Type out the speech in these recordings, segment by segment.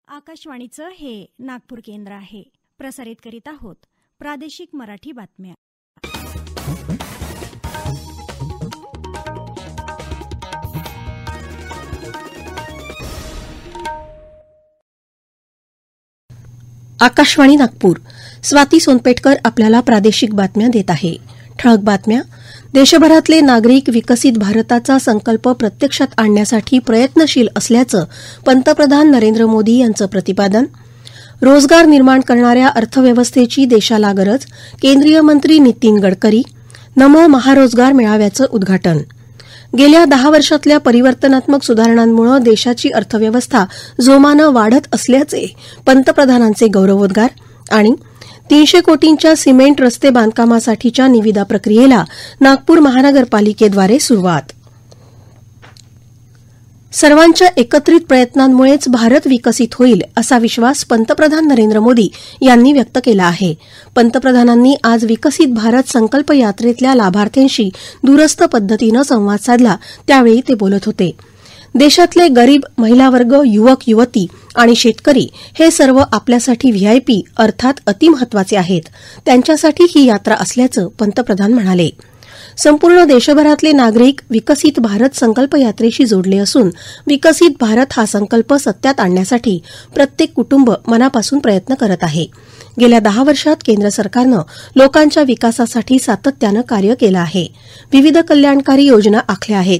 आकाशवाणीचं हे नागपूर केंद्र आहे. प्रसारित करीत आहोत प्रादेशिक मराठी बातम्या. आकाशवाणी नागपूर. स्वाती सोनपेटकर आपल्याला प्रादेशिक बातम्या देत आहे. ठळक बातम्या. देशभरातले नागरिक विकसित भारताचा संकल्प प्रत्यक्षात आणण्यासाठी प्रयत्नशील असल्याचं पंतप्रधान नरेंद्र मोदी यांचं प्रतिपादन. रोजगार निर्माण करणाऱ्या अर्थव्यवस्थेची देशाला गरज, केंद्रीय मंत्री नितीन गडकरी. नमो महारोजगार मेळाव्याचं उद्घाटन. गेल्या 10 वर्षातल्या परिवर्तनात्मक सुधारणांमुळे देशाची अर्थव्यवस्था जोमानं वाढत असल्याचे पंतप्रधानांचे गौरवोद्गार. आणि 300 कोटींच्या सिमेंट रस्ते बांधकामासाठीच्या निविदा प्रक्रियेला नागपूर महानगरपालिकेद्वारे सुरुवात. सर्वांच्या एकत्रित प्रयत्नांमुळेच भारत विकसित होईल असा विश्वास पंतप्रधान नरेंद्र मोदी यांनी व्यक्त केला आहे. पंतप्रधानांनी आज विकसित भारत संकल्प यात्रेतल्या लाभार्थ्यांशी दूरस्थ पद्धतीनं संवाद साधला, त्यावेळी ते बोलत होते. देशातले गरीब, महिला वर्ग, युवक युवती आणि शेतकरी हे सर्व आपल्यासाठी व्हीआयपी अर्थात अतिमहत्वाचे आहेत. त्यांच्यासाठी ही यात्रा असल्याचं पंतप्रधान म्हणाले. संपूर्ण देशभरातले नागरिक विकसित भारत संकल्प यात्रेशी जोडले असून विकसित भारत हा संकल्प सत्यात आणण्यासाठी प्रत्येक कुटुंब मनापासून प्रयत्न करत आहे. गेल्या 10 वर्षात केंद्र सरकारनं लोकांच्या विकासासाठी सातत्यानं कार्य केलं आहे. विविध कल्याणकारी योजना आखल्या आहेत.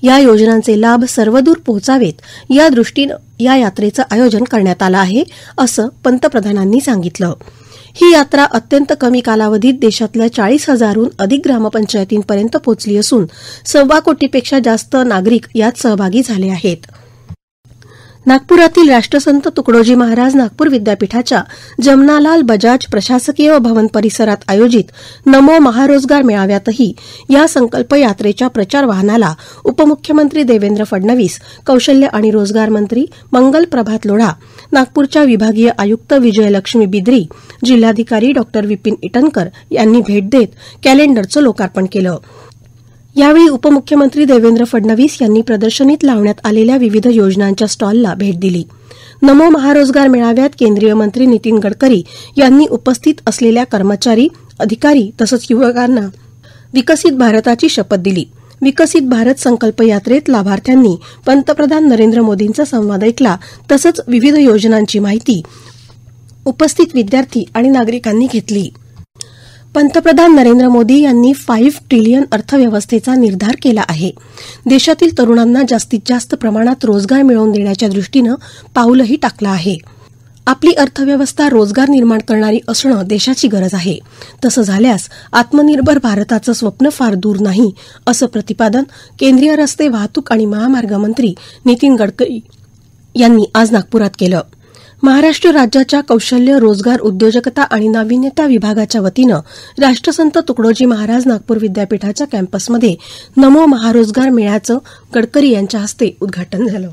या योजनांचे लाभ सर्वदूर पोहोचावेत या दृष्टीनं या यात्रेचं आयोजन करण्यात आलं आहे, असं पंतप्रधानांनी सांगितलं. ही यात्रा अत्यंत कमी कालावधीत देशातल्या 40,000हून अधिक ग्रामपंचायतींपर्यंत पोहोचली असून 1.25 कोटीपेक्षा जास्त नागरिक यात सहभागी झाले आहेत. नागपुरातील राष्ट्रसंत तुकडोजी महाराज नागपूर विद्यापीठाच्या जमनालाल बजाज प्रशासकीय भवन परिसरात आयोजित नमो महारोजगार मेळाव्यातही या संकल्प यात्रेच्या प्रचार वाहनाला उपमुख्यमंत्री देवेंद्र फडणवीस, कौशल्य आणि रोजगार मंत्री मंगल प्रभात लोढा, नागपूरच्या विभागीय आयुक्त विजयलक्ष्मी बिद्री, जिल्हाधिकारी डॉ. विपिन इटनकर यांनी भेट देत कॅलेंडरचं लोकार्पण केलं. यावेळी उपमुख्यमंत्री देवेंद्र फडणवीस यांनी प्रदर्शनीत लावण्यात आलेल्या विविध योजनांच्या स्टॉलला भेट दिली. नमो महारोजगार मेळाव्यात केंद्रीय मंत्री नितीन गडकरी यांनी उपस्थित असलेल्या कर्मचारी, अधिकारी तसंच युवकांना विकसित भारताची शपथ दिली. विकसित भारत संकल्प यात्रेत लाभार्थ्यांनी पंतप्रधान नरेंद्र मोदींचा संवाद ऐकला, तसंच विविध योजनांची माहिती उपस्थित विद्यार्थी आणि नागरिकांनी घेतली. पंतप्रधान नरेंद्र मोदी यांनी 5 ट्रिलियन अर्थव्यवस्थेचा निर्धार केला आहे. देशातील तरुणांना जास्तीत जास्त प्रमाणात रोजगार मिळवून देण्याच्या दृष्टीनं पाऊलही टाकलं आहे. आपली अर्थव्यवस्था रोजगार निर्माण करणारी असणं देशाची गरज आहे. तसं झाल्यास आत्मनिर्भर भारताचं स्वप्न फार दूर नाही, असं प्रतिपादन केंद्रीय रस्ते वाहतूक आणि महामार्ग मंत्री नितीन गडकरी यांनी आज नागपुरात केलं. महाराष्ट्र राज्याच्या कौशल्य, रोजगार, उद्योजकता आणि नाविन्यता विभागाच्या वतीनं राष्ट्रसंत तुकडोजी महाराज नागपूर विद्यापीठाच्या कॅम्पसमध्ये नमो महारोजगार मेळ्याचं गडकरी यांच्या हस्ते उद्घाटन झालं.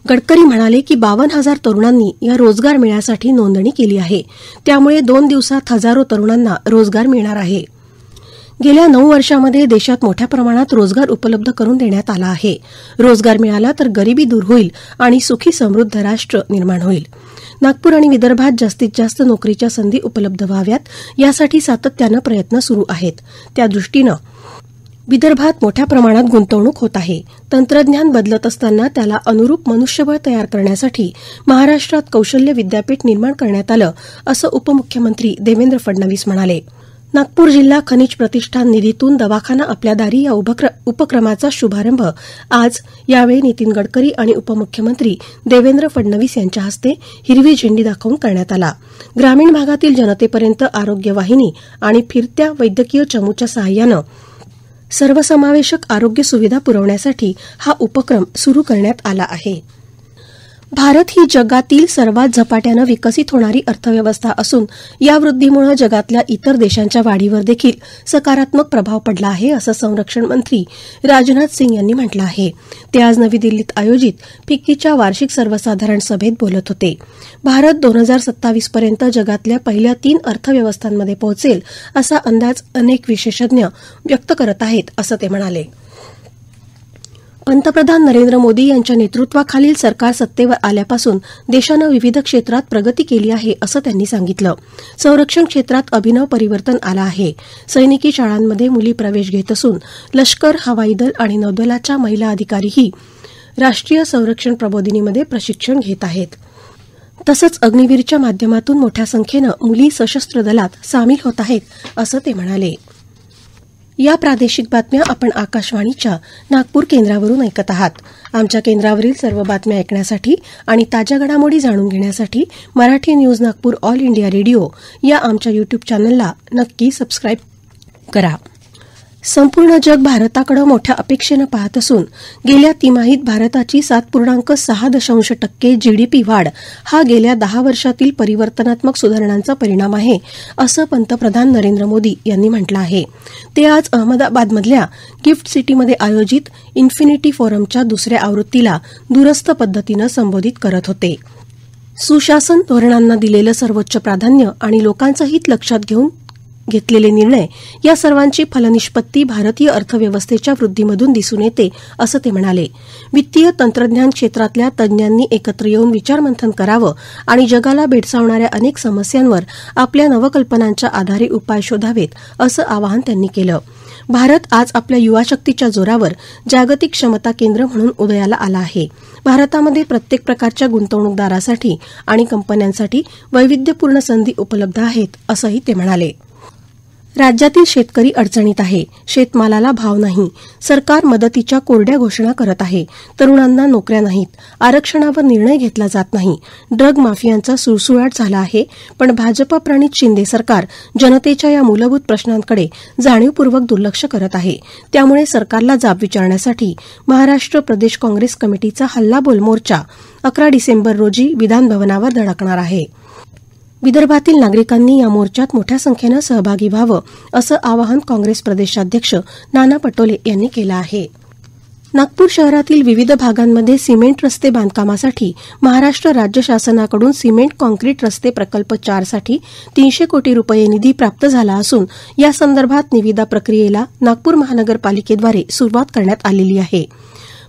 गडकरी म्हणाले की 52,000 तरुणांनी या रोजगार मेळ्यासाठी नोंदणी केली आहे. त्यामुळे 2 दिवसात हजारो तरुणांना रोजगार मिळणार आहे. गेल्या 9 वर्षांमध्ये देशात मोठ्या प्रमाणात रोजगार उपलब्ध करून देण्यात आला आहे. रोजगार मिळाला तर गरिबी दूर होईल आणि सुखी समृद्ध राष्ट्र निर्माण होईल. नागपूर आणि विदर्भात जास्तीत जास्त नोकरीच्या संधी उपलब्ध व्हाव्यात यासाठी सातत्यानं प्रयत्न सुरू आहेत. त्या दृष्टीनं विदर्भात मोठ्या प्रमाणात गुंतवणूक होत आहे. तंत्रज्ञान बदलत असताना त्याला अनुरूप मनुष्यबळ तयार करण्यासाठी महाराष्ट्रात कौशल्य विद्यापीठ निर्माण करण्यात आलं, असं उपमुख्यमंत्री देवेंद्र फडणवीस म्हणाले. नागपूर जिल्हा खनिज प्रतिष्ठान निधीतून दवाखाना आपल्या दारी या उपक्रमाचा शुभारंभ आज यावेळी नितीन गडकरी आणि उपमुख्यमंत्री देवेंद्र फडणवीस यांच्या हस्ते हिरवी झेंडी दाखवून करण्यात आला. ग्रामीण भागातील जनतेपर्यंत आरोग्य वाहिनी आणि फिरत्या वैद्यकीय चमूच्या सहाय्यानं सर्वसमावेशक आरोग्य सुविधा पुरवण्यासाठी हा उपक्रम सुरू करण्यात आला आहे. भारत ही जगातील सर्वात झपाट्यानं विकसित होणारी अर्थव्यवस्था असून या वृद्धीमुळे जगातल्या इतर देशांच्या वाढीवर देखील सकारात्मक प्रभाव पडला आहे, असं संरक्षण मंत्री राजनाथ सिंग यांनी म्हटलं आहे. ते आज नवी दिल्लीत आयोजित फिक्कीच्या वार्षिक सर्वसाधारण सभेत बोलत होते. भारत 2027 पर्यंत जगातल्या पहिल्या 3 अर्थव्यवस्थांमध्ये पोहोचेल असा अंदाज अनेक विशेषज्ञ व्यक्त करत आहेत, असं ते म्हणाले. पंतप्रधान नरेंद्र मोदी यांच्या नेतृत्वाखालील सरकार सत्तेवर आल्यापासून देशानं विविध क्षेत्रात प्रगती केली आहे असं त्यांनी सांगितलं. संरक्षण क्षेत्रात अभिनव परिवर्तन आलं आहे. सैनिकी शाळांमध्ये मुली प्रवेश घेत असून लष्कर, हवाई दल आणि नौदलाच्या महिला अधिकारीही राष्ट्रीय संरक्षण प्रबोधिनीमध्ये प्रशिक्षण घेत आहेत. तसंच अग्निवीरच्या माध्यमातून मोठ्या संख्येनं मुली सशस्त्र दलात सामील होत आहेत असं ते म्हणाले. या प्रादेशिक बातम्या आपण आकाशवाणीच्या नागपूर केंद्रावरून ऐकत आहात. आमच्या केंद्रावरील सर्व बातम्या ऐकण्यासाठी आणि ताज्या घडामोडी जाणून घेण्यासाठी Marathi news Nagpur all India radio या आमच्या युट्यूब चॅनलला नक्की सबस्क्राईब करा. संपूर्ण जग भारताकडे मोठ्या अपेक्षेनं पाहत असून गेल्या तिमाहीत भारताची 7.6% जीडीपी वाढ हा गेल्या 10 वर्षातील परिवर्तनात्मक सुधारणांचा परिणाम आहे असं पंतप्रधान नरेंद्र मोदी यांनी म्हटलं आहे. ते आज अहमदाबादमधल्या गिफ्ट सिटीमध्ये आयोजित इन्फिनिटी फोरमच्या दुसऱ्या आवृत्तीला दूरस्थ पद्धतीनं संबोधित करत होते. सुशासन धोरणांना दिलेलं सर्वोच्च प्राधान्य आणि लोकांचं हित लक्षात घेऊन घेतलेले निर्णय या सर्वांची फलनिष्पत्ती भारतीय अर्थव्यवस्थेच्या वृद्धीमधून दिसून येते असं ते म्हणाले. वित्तीय तंत्रज्ञान क्षेत्रातल्या तज्ज्ञांनी एकत्र येऊन विचारमंथन करावं आणि जगाला भेडसावणाऱ्या अनेक समस्यांवर आपल्या नवकल्पनांच्या आधारे उपाय शोधावेत असं आवाहन त्यांनी केलं. भारत आज आपल्या युवाशक्तीच्या जोरावर जागतिक क्षमता केंद्र म्हणून उदयाला आला आहे. भारतामध्ये प्रत्येक प्रकारच्या गुंतवणूकदारासाठी आणि कंपन्यांसाठी वैविध्यपूर्ण संधी उपलब्ध आहेत असंही ते म्हणाले. राज्यातील शेतकरी अडचणीत आहे. शेतमालाला भाव नाही. सरकार मदतीच्या कोरड्या घोषणा करत आहे. तरुणांना नोकऱ्या नाहीत. आरक्षणावर निर्णय घेतला जात नाही. ड्रग माफियांचा सुळसुळाट झाला आहे. पण भाजप प्रणित शिंदे सरकार जनतेच्या या मूलभूत प्रश्नांकडे जाणीवपूर्वक दुर्लक्ष करत आहे. त्यामुळे सरकारला जाब विचारण्यासाठी महाराष्ट्र प्रदेश काँग्रेस कमिटीचा हल्लाबोल मोर्चा 11 डिसेंबर रोजी विधानभवनावर धडकणार आहे. विदर्भातील नागरिकांनी या मोर्चात मोठ्या संख्येनं सहभागी व्हावं असं आवाहन काँग्रेस प्रदेशाध्यक्ष नाना पटोले यांनी केलं आहे. नागपूर शहरातील विविध भागांमध्ये सिमेंट रस्ते बांधकामासाठी महाराष्ट्र राज्य शासनाकडून सिमेंट कॉन्क्रीट रस्ते प्रकल्प 4 साठी 300 कोटी रुपये निधी प्राप्त झाला असून या संदर्भात निविदा प्रक्रियेला नागपूर महानगरपालिकेद्वारे सुरुवात करण्यात आलेली आहे.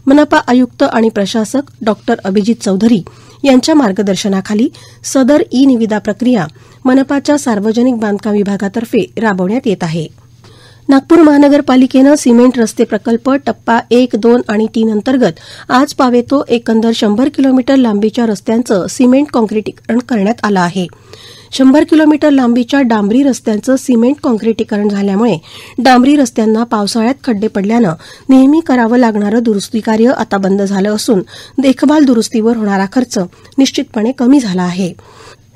मनपा आयुक्त आणि प्रशासक डॉक्टर अभिजित चौधरी यांच्या मार्गदर्शनाखाली सदर ई निविदा प्रक्रिया मनपाच्या सार्वजनिक बांधकाम विभागातर्फे राबवण्यात येत आहे. नागपूर महानगरपालिकेनं सिमेंट रस्ते प्रकल्प टप्पा 1, 2 आणि 3 अंतर्गत आज पावेतो एकंदर 100 किलोमीटर लांबीच्या रस्त्यांचं सिमेंट कॉन्क्रिटीकरण करण्यात आलं आहे. 100 किलोमीटर लांबीच्या डांबरी रस्त्यांचं सिमेंट कॉन्क्रिटीकरण झाल्यामुळे डांबरी रस्त्यांना पावसाळ्यात खड्डे पडल्यानं नेहमी करावं लागणारं दुरुस्ती कार्य आता बंद झालं असून देखभाल दुरुस्तीवर होणारा खर्च निश्चितपणे कमी झाला आहे.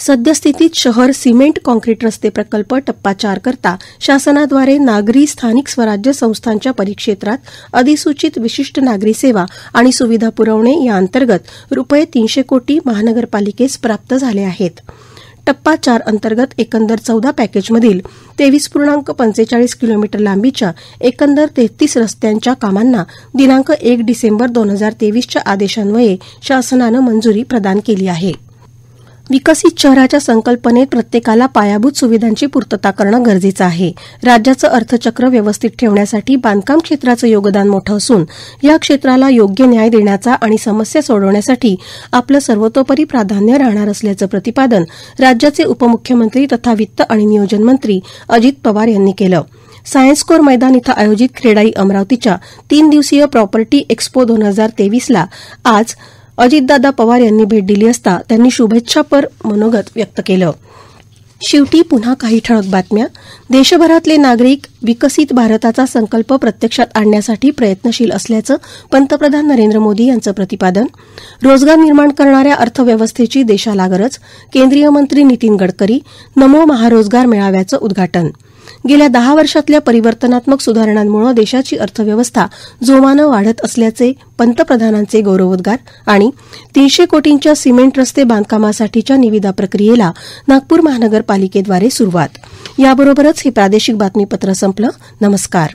सद्यस्थितीत शहर सिमेंट कॉन्क्रीट रस्ते प्रकल्प टप्पा 4 करता शासनाद्वारे नागरी स्थानिक स्वराज्य संस्थांच्या परिक्षेत्रात अधिसूचित विशिष्ट नागरी सेवा आणि सुविधा पुरवणे या अंतर्गत रुपये 300 कोटी महानगरपालिकेस प्राप्त झाले आहेत. टप्पा 4 अंतर्गत एकंदर 14 पॅकेजमधील 23.45 किलोमीटर लांबीच्या एकंदर 33 रस्त्यांच्या कामांना दिनांक 1 डिसेंबर 2023च्या आदेशान्वये शासनानं मंजुरी प्रदान केली आहे. विकसित शहराच्या संकल्पनेत प्रत्येकाला पायाभूत सुविधांची पूर्तता करणं गरजेचं आहे. राज्याचं अर्थचक्र व्यवस्थित ठेवण्यासाठी बांधकाम क्षेत्राचं योगदान मोठं असून या क्षेत्राला योग्य न्याय देण्याचा आणि समस्या सोडवण्यासाठी आपलं सर्वतोपरी प्राधान्य राहणार असल्याचं प्रतिपादन राज्याचे उपमुख्यमंत्री तथा वित्त आणि नियोजन मंत्री अजित पवार यांनी केलं. सायन्स कोर मैदान इथं आयोजित क्रेडाई अमरावतीच्या 3 दिवसीय प्रॉपर्टी एक्स्पो 2023ला आज अजितदादा पवार यांनी भेट दिली असता त्यांनी शुभेच्छापर मनोगत व्यक्त केलं. शेवटी पुन्हा काही ठळक बातम्या. देशभरातले नागरिक विकसित भारताचा संकल्प प्रत्यक्षात आणण्यासाठी प्रयत्नशील असल्याचं पंतप्रधान नरेंद्र मोदी यांचं प्रतिपादन. रोजगार निर्माण करणाऱ्या अर्थव्यवस्थेची देशाला गरज. केंद्रीय मंत्री नितीन गडकरी. नमो महारोजगार मेळाव्याचं उद्घाटन. गेल्या 10 वर्षातल्या परिवर्तनात्मक सुधारणांमुळे देशाची अर्थव्यवस्था जोमानं वाढत असल्याचे पंतप्रधानांचे गौरवोद्गार. आणि 300 कोटींच्या सिमेंट रस्ते बांधकामासाठीच्या निविदा प्रक्रियेला नागपूर महानगरपालिकेद्वारे सुरुवात. याबरोबरच हे प्रादेशिक बातमीपत्र संपलं. नमस्कार.